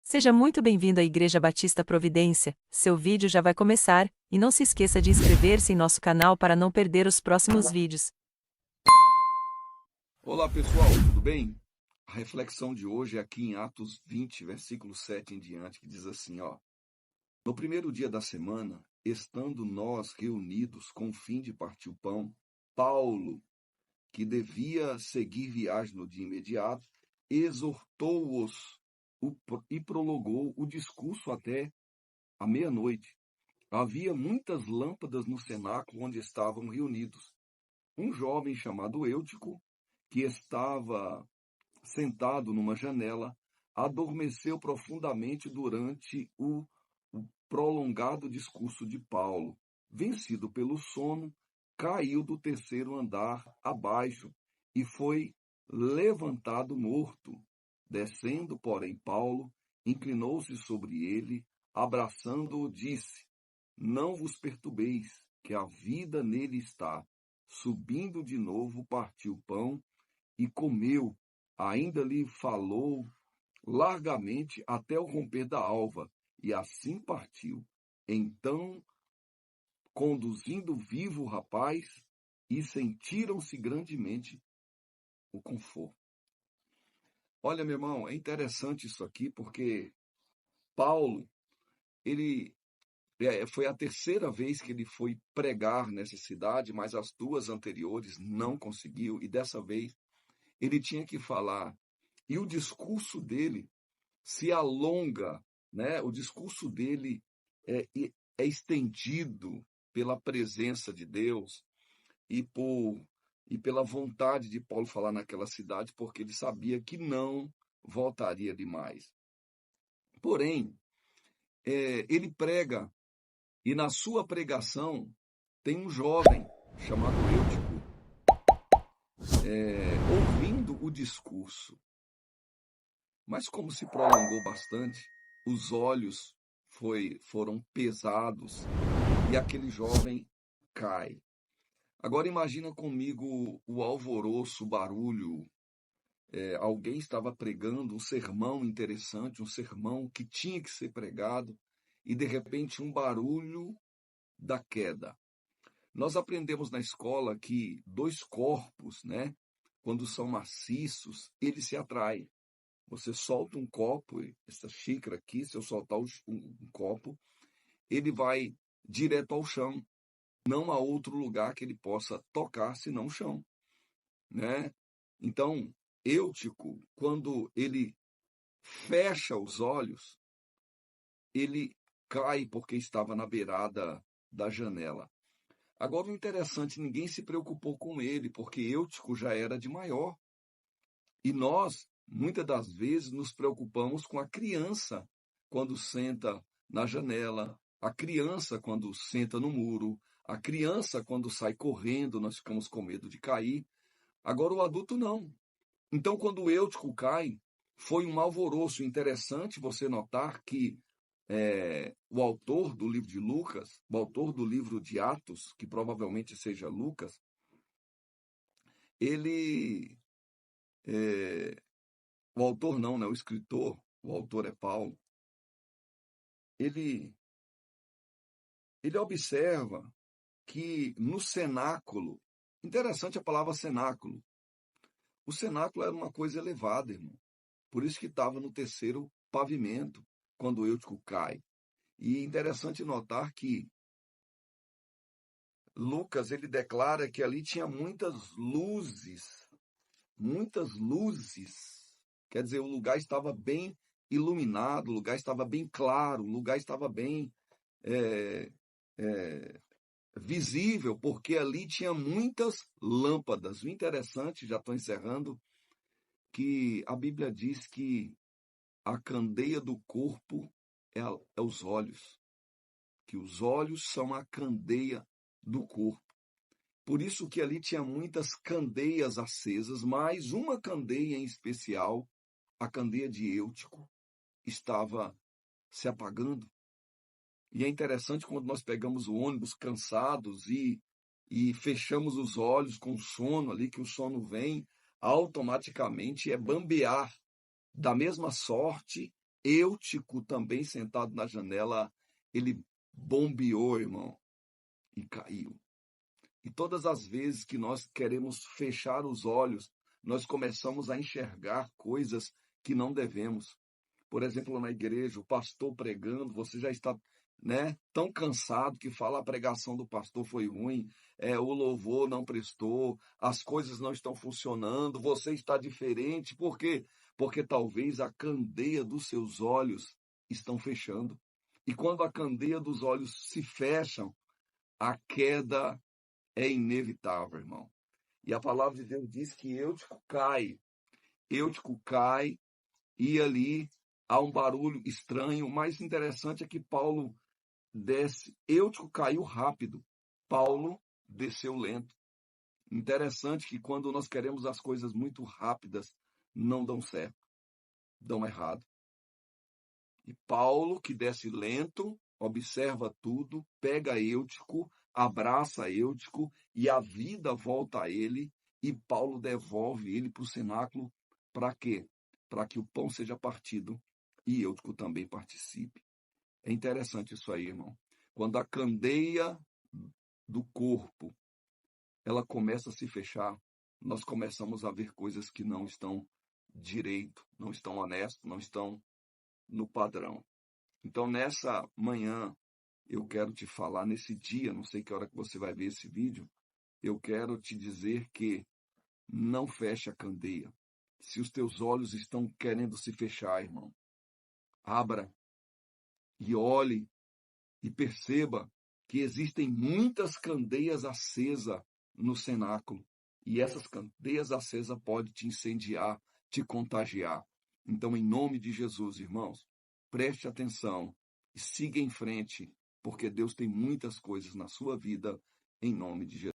Seja muito bem-vindo à Igreja Batista Providência. Seu vídeo já vai começar, e não se esqueça de inscrever-se em nosso canal para não perder os próximos vídeos. Olá pessoal, tudo bem? A reflexão de hoje é aqui em Atos 20, versículo 7 em diante, que diz assim, ó. No primeiro dia da semana, estando nós reunidos com o fim de partir o pão, Paulo, que devia seguir viagem no dia imediato, exortou-os e prolongou o discurso até a meia-noite. Havia muitas lâmpadas no cenáculo onde estavam reunidos. Um jovem chamado Eutico, que estava sentado numa janela, adormeceu profundamente durante o prolongado discurso de Paulo. Vencido pelo sono, caiu do terceiro andar abaixo e foi levantado morto. Descendo, porém, Paulo inclinou-se sobre ele, abraçando-o, disse: Não vos perturbeis, que a vida nele está. Subindo de novo, partiu o pão e comeu. Ainda lhe falou largamente até o romper da alva, e assim partiu. Então, conduzindo vivo o rapaz, e sentiram-se grandemente o conforto. Olha, meu irmão, é interessante isso aqui, porque Paulo, ele foi a terceira vez que ele foi pregar nessa cidade, mas as duas anteriores não conseguiu, e dessa vez ele tinha que falar. E o discurso dele se alonga, né? O discurso dele é estendido pela presença de Deus e, e pela vontade de Paulo falar naquela cidade, porque ele sabia que não voltaria de mais. Porém, ele prega, e na sua pregação tem um jovem chamado Eutico, ouvindo o discurso. Mas como se prolongou bastante, os olhos foram pesados e aquele jovem cai. Agora imagina comigo o alvoroço, o barulho. Alguém estava pregando um sermão interessante, um sermão que tinha que ser pregado, e de repente um barulho da queda. Nós aprendemos na escola que dois corpos, né, quando são maciços, eles se atraem. Você solta um copo, essa xícara aqui, se eu soltar um copo, ele vai direto ao chão. Não há outro lugar que ele possa tocar senão o chão, né? Então, Eutico, quando ele fecha os olhos, ele cai porque estava na beirada da janela. Agora, o interessante, ninguém se preocupou com ele, porque Eutico já era de maior. E nós, muitas das vezes, nos preocupamos com a criança quando senta na janela, a criança quando senta no muro, a criança quando sai correndo, nós ficamos com medo de cair. Agora o adulto não. Então, quando o Eutico cai, foi um alvoroço. Interessante você notar que o autor do livro de Lucas, o autor do livro de Atos, que provavelmente seja Lucas, ele o autor não, né? O escritor, o autor é Paulo, ele, ele observa que no cenáculo, interessante a palavra cenáculo, o cenáculo era uma coisa elevada, irmão. Por isso que estava no terceiro pavimento, quando o Eutico cai. E interessante notar que Lucas, ele declara que ali tinha muitas luzes, muitas luzes. Quer dizer, o lugar estava bem iluminado, o lugar estava bem claro, o lugar estava bem é, é, visível, porque ali tinha muitas lâmpadas. O interessante, já estou encerrando, que a Bíblia diz que a candeia do corpo é os olhos, que os olhos são a candeia do corpo. Por isso que ali tinha muitas candeias acesas, mas uma candeia em especial, a candeia de Eutico, estava se apagando. E é interessante quando nós pegamos o ônibus cansados e fechamos os olhos com sono ali, que o sono vem, automaticamente é bambear. Da mesma sorte, Eutico, também sentado na janela, ele bombeou, irmão, e caiu. E todas as vezes que nós queremos fechar os olhos, nós começamos a enxergar coisas que não devemos. Por exemplo, na igreja, o pastor pregando, você já está, né, tão cansado que fala a pregação do pastor foi ruim, o louvor não prestou, as coisas não estão funcionando, você está diferente. Por quê? Porque talvez a candeia dos seus olhos estão fechando. E quando a candeia dos olhos se fecham, a queda é inevitável, irmão. E a palavra de Deus diz que Eutico cai, e ali há um barulho estranho. O mais interessante é que Paulo desce, Eutico caiu rápido, Paulo desceu lento. Interessante que quando nós queremos as coisas muito rápidas, não dão certo, dão errado. E Paulo, que desce lento, observa tudo, pega Eutico, abraça Eutico, e a vida volta a ele, e Paulo devolve ele para o cenáculo. Para quê? Para que o pão seja partido e Eutico também participe. É interessante isso aí, irmão. Quando a candeia do corpo ela começa a se fechar, nós começamos a ver coisas que não estão direito, não estão honestas, não estão no padrão. Então, nessa manhã, eu quero te falar, nesse dia, não sei que hora que você vai ver esse vídeo, eu quero te dizer que não feche a candeia. Se os teus olhos estão querendo se fechar, irmão, abra e olhe e perceba que existem muitas candeias acesas no cenáculo. E essas candeias acesas podem te incendiar, te contagiar. Então, em nome de Jesus, irmãos, preste atenção e siga em frente, porque Deus tem muitas coisas na sua vida, em nome de Jesus.